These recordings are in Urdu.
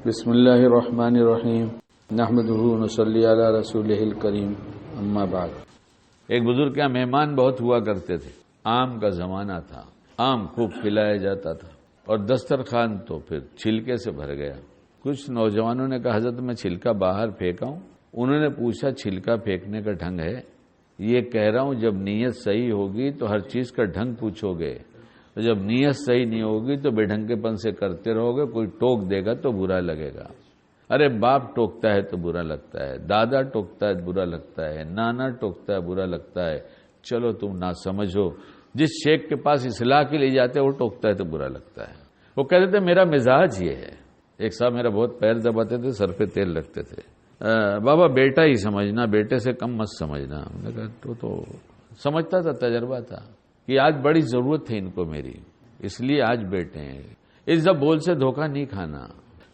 بسم اللہ الرحمن الرحیم نحمدہ ونصلی علی رسولہ الکریم اما بعد۔ ایک بزرگ کے مہمان بہت ہوا کرتے تھے۔ آم کا زمانہ تھا، آم خوب کھلایا جاتا تھا اور دسترخوان تو پھر چھلکے سے بھر گیا۔ کچھ نوجوانوں نے کہا حضرت میں چھلکا باہر پھینکا ہوں۔ انہوں نے پوچھا چھلکا پھینکنے کا ڈھنگ ہے؟ یہ کہہ رہا ہوں جب نیت صحیح ہوگی تو ہر چیز کا ڈھنگ پوچھو گے، جب نیت صحیح نہیں ہوگی تو بے ڈھنگے پن سے کرتے رہو گے، کوئی ٹوک دے گا تو برا لگے گا۔ ارے باپ ٹوکتا ہے تو برا لگتا ہے، دادا ٹوکتا ہے برا لگتا ہے، نانا ٹوکتا ہے برا لگتا ہے، چلو تم نہ سمجھو۔ جس شیخ کے پاس اصلاح کے لیے جاتے وہ ٹوکتا ہے تو برا لگتا ہے۔ وہ کہتے تھے میرا مزاج یہ ہے۔ ایک صاحب میرا بہت پیر دباتے تھے، سر پہ تیل رکھتے تھے۔ بابا بیٹا ہی سمجھنا، بیٹے سے کم مت سمجھنا۔ میں نے کہا تو سمجھتا تھا، تجربہ تھا کہ آج بڑی ضرورت ہے ان کو میری، اس لیے آج بیٹے ہیں۔ عزت بول سے دھوکہ نہیں کھانا۔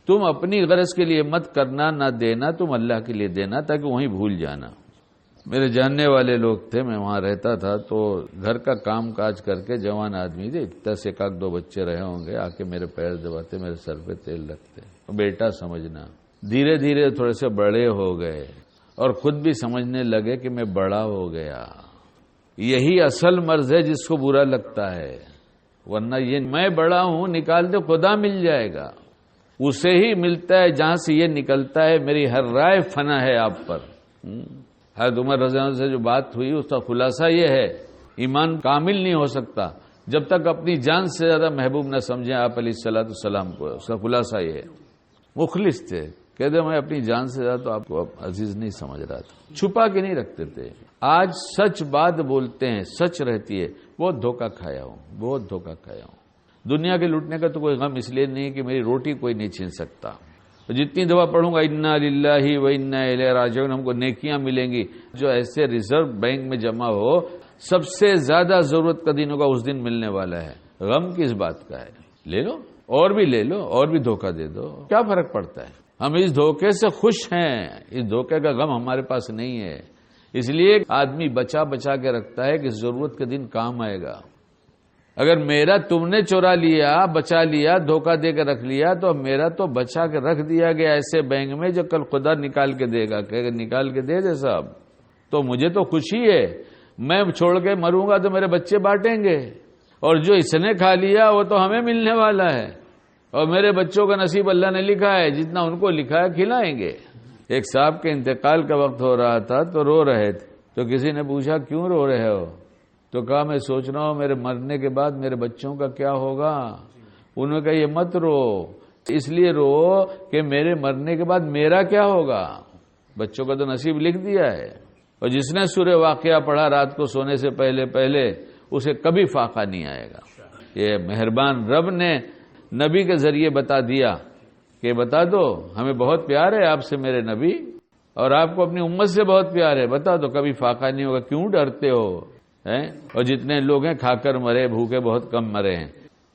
تم اپنی غرض کے لیے مت کرنا، نہ دینا، تم اللہ کے لیے دینا تاکہ وہیں بھول جانا۔ میرے جاننے والے لوگ تھے، میں وہاں رہتا تھا، تو گھر کا کام کاج کر کے جوان آدمی تھے، 10-1-2 بچے رہے ہوں گے، آ کے میرے پیر دباتے، میرے سر پہ تیل رکھتے، بیٹا سمجھنا۔ دھیرے دھیرے تھوڑے سے بڑے ہو گئے اور خود بھی سمجھنے لگے کہ میں بڑا ہو گیا۔ یہی اصل مرض ہے جس کو برا لگتا ہے، ورنہ یہ میں بڑا ہوں نکال دے خدا مل جائے گا، اسے ہی ملتا ہے جہاں سے یہ نکلتا ہے میری ہر رائے فنا ہے آپ پر۔ حضرت عمر رضی اللہ عنہ سے جو بات ہوئی اس کا خلاصہ یہ ہے، ایمان کامل نہیں ہو سکتا جب تک اپنی جان سے زیادہ محبوب نہ سمجھیں آپ علیہ السلام کو۔ اس کا خلاصہ یہ ہے۔ مخلص تھے، کہتے میں اپنی جان سے زیادہ تو آپ کو عزیز نہیں سمجھ رہا تھا، چھپا کے نہیں رکھتے تھے۔ آج سچ بات بولتے ہیں، سچ رہتی ہے۔ بہت دھوکہ کھایا ہوں، بہت دھوکہ کھایا ہوں۔ دنیا کے لوٹنے کا تو کوئی غم اس لیے نہیں کہ میری روٹی کوئی نہیں چھین سکتا۔ جتنی دفعہ پڑھوں گا انا للہ و انا الیہ راجعون، ہم کو نیکیاں ملیں گی۔ جو ایسے ریزرو بینک میں جمع ہو، سب سے زیادہ ضرورت کا دن ہوگا، اس دن ملنے والا ہے۔ غم کس بات کا ہے؟ لے لو اور بھی لے لو اور بھی دھوکہ دے دو، کیا فرق پڑتا ہے؟ ہم اس دھوکے سے خوش ہیں، اس دھوکے کا غم ہمارے پاس نہیں ہے۔ اس لیے آدمی بچا بچا کے رکھتا ہے کہ ضرورت کے دن کام آئے گا۔ اگر میرا تم نے چورا لیا، بچا لیا، دھوکہ دے کے رکھ لیا، تو میرا تو بچا کے رکھ دیا گیا ایسے بینک میں جو کل خدا نکال کے دے گا، کہ نکال کے دے دے صاحب، تو مجھے تو خوشی ہے۔ میں چھوڑ کے مروں گا تو میرے بچے بانٹیں گے، اور جو اس نے کھا لیا وہ تو ہمیں ملنے والا ہے، اور میرے بچوں کا نصیب اللہ نے لکھا ہے، جتنا ان کو لکھا ہے کھلائیں گے۔ ایک صاحب کے انتقال کا وقت ہو رہا تھا تو رو رہے تھے، تو کسی نے پوچھا کیوں رو رہے ہو؟ تو کہا میں سوچ رہا ہوں میرے مرنے کے بعد میرے بچوں کا کیا ہوگا۔ انہوں نے کہا یہ مت رو، اس لیے رو کہ میرے مرنے کے بعد میرا کیا ہوگا۔ بچوں کا تو نصیب لکھ دیا ہے، اور جس نے سورہ واقعہ پڑھا رات کو سونے سے پہلے اسے کبھی فاقہ نہیں آئے گا۔ یہ مہربان رب نے نبی کے ذریعے بتا دیا کہ بتا دو ہمیں بہت پیار ہے آپ سے میرے نبی، اور آپ کو اپنی امت سے بہت پیار ہے، بتا دو کبھی فاقہ نہیں ہوگا، کیوں ڈرتے ہو؟ اور جتنے لوگ ہیں کھا کر مرے، بھوکے بہت کم مرے ہیں۔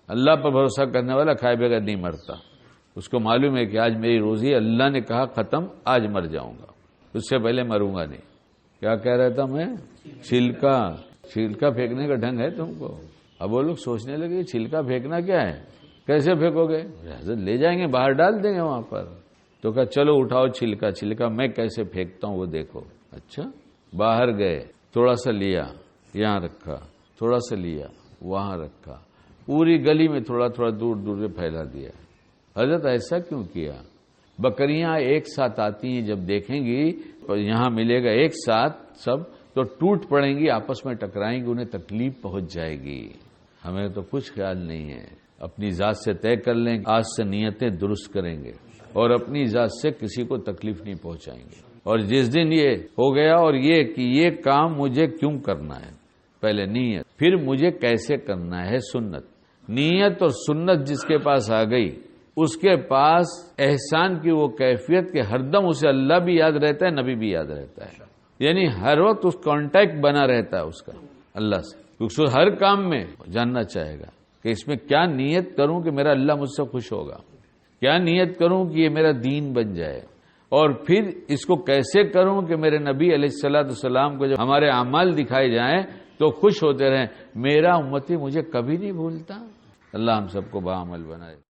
اللہ پر بھروسہ کرنے والا کھائے بغیر نہیں مرتا، اس کو معلوم ہے کہ آج میری روزی ہے، اللہ نے کہا ختم، آج مر جاؤں گا، اس سے پہلے مروں گا نہیں۔ کیا کہہ رہا تھا میں؟ چھلکا پھینکنے کا ڈھنگ ہے تم کو۔ اب وہ لوگ سوچنے لگے چھلکا پھینکنا کیا ہے، کیسے پھینکو گے؟ حضرت لے جائیں گے، باہر ڈال دیں گے وہاں پر۔ تو کہا چلو اٹھاؤ چھلکا میں کیسے پھینکتا ہوں وہ دیکھو۔ اچھا، باہر گئے، تھوڑا سا لیا، یہاں رکھا، تھوڑا سا لیا، وہاں رکھا، پوری گلی میں تھوڑا دور سے پھیلا دیا۔ حضرت ایسا کیوں کیا؟ بکریاں ایک ساتھ آتی ہیں، جب دیکھیں گی تو یہاں ملے گا ایک ساتھ سب، تو ٹوٹ پڑیں گی، آپس میں ٹکرائیں گی، انہیں تکلیف پہنچ جائے گی۔ ہمیں تو کچھ خیال نہیں ہے، اپنی ذات سے طے کر لیں، آج سے نیتیں درست کریں گے اور اپنی ذات سے کسی کو تکلیف نہیں پہنچائیں گے۔ اور جس دن یہ ہو گیا اور یہ کہ یہ کام مجھے کیوں کرنا ہے، پہلے نیت، پھر مجھے کیسے کرنا ہے سنت۔ نیت اور سنت جس کے پاس آ گئی، اس کے پاس احسان کی وہ کیفیت کہ ہر دم اسے اللہ بھی یاد رہتا ہے، نبی بھی یاد رہتا ہے، یعنی ہر وقت اس کانٹیکٹ بنا رہتا ہے اس کا اللہ سے، کیونکہ ہر کام میں جاننا چاہے گا کہ اس میں کیا نیت کروں کہ میرا اللہ مجھ سے خوش ہوگا، کیا نیت کروں کہ یہ میرا دین بن جائے، اور پھر اس کو کیسے کروں کہ میرے نبی علیہ السلام کو جب ہمارے اعمال دکھائے جائیں تو خوش ہوتے رہیں، میرا امتی مجھے کبھی نہیں بھولتا۔ اللہ ہم سب کو باعمل بنائے۔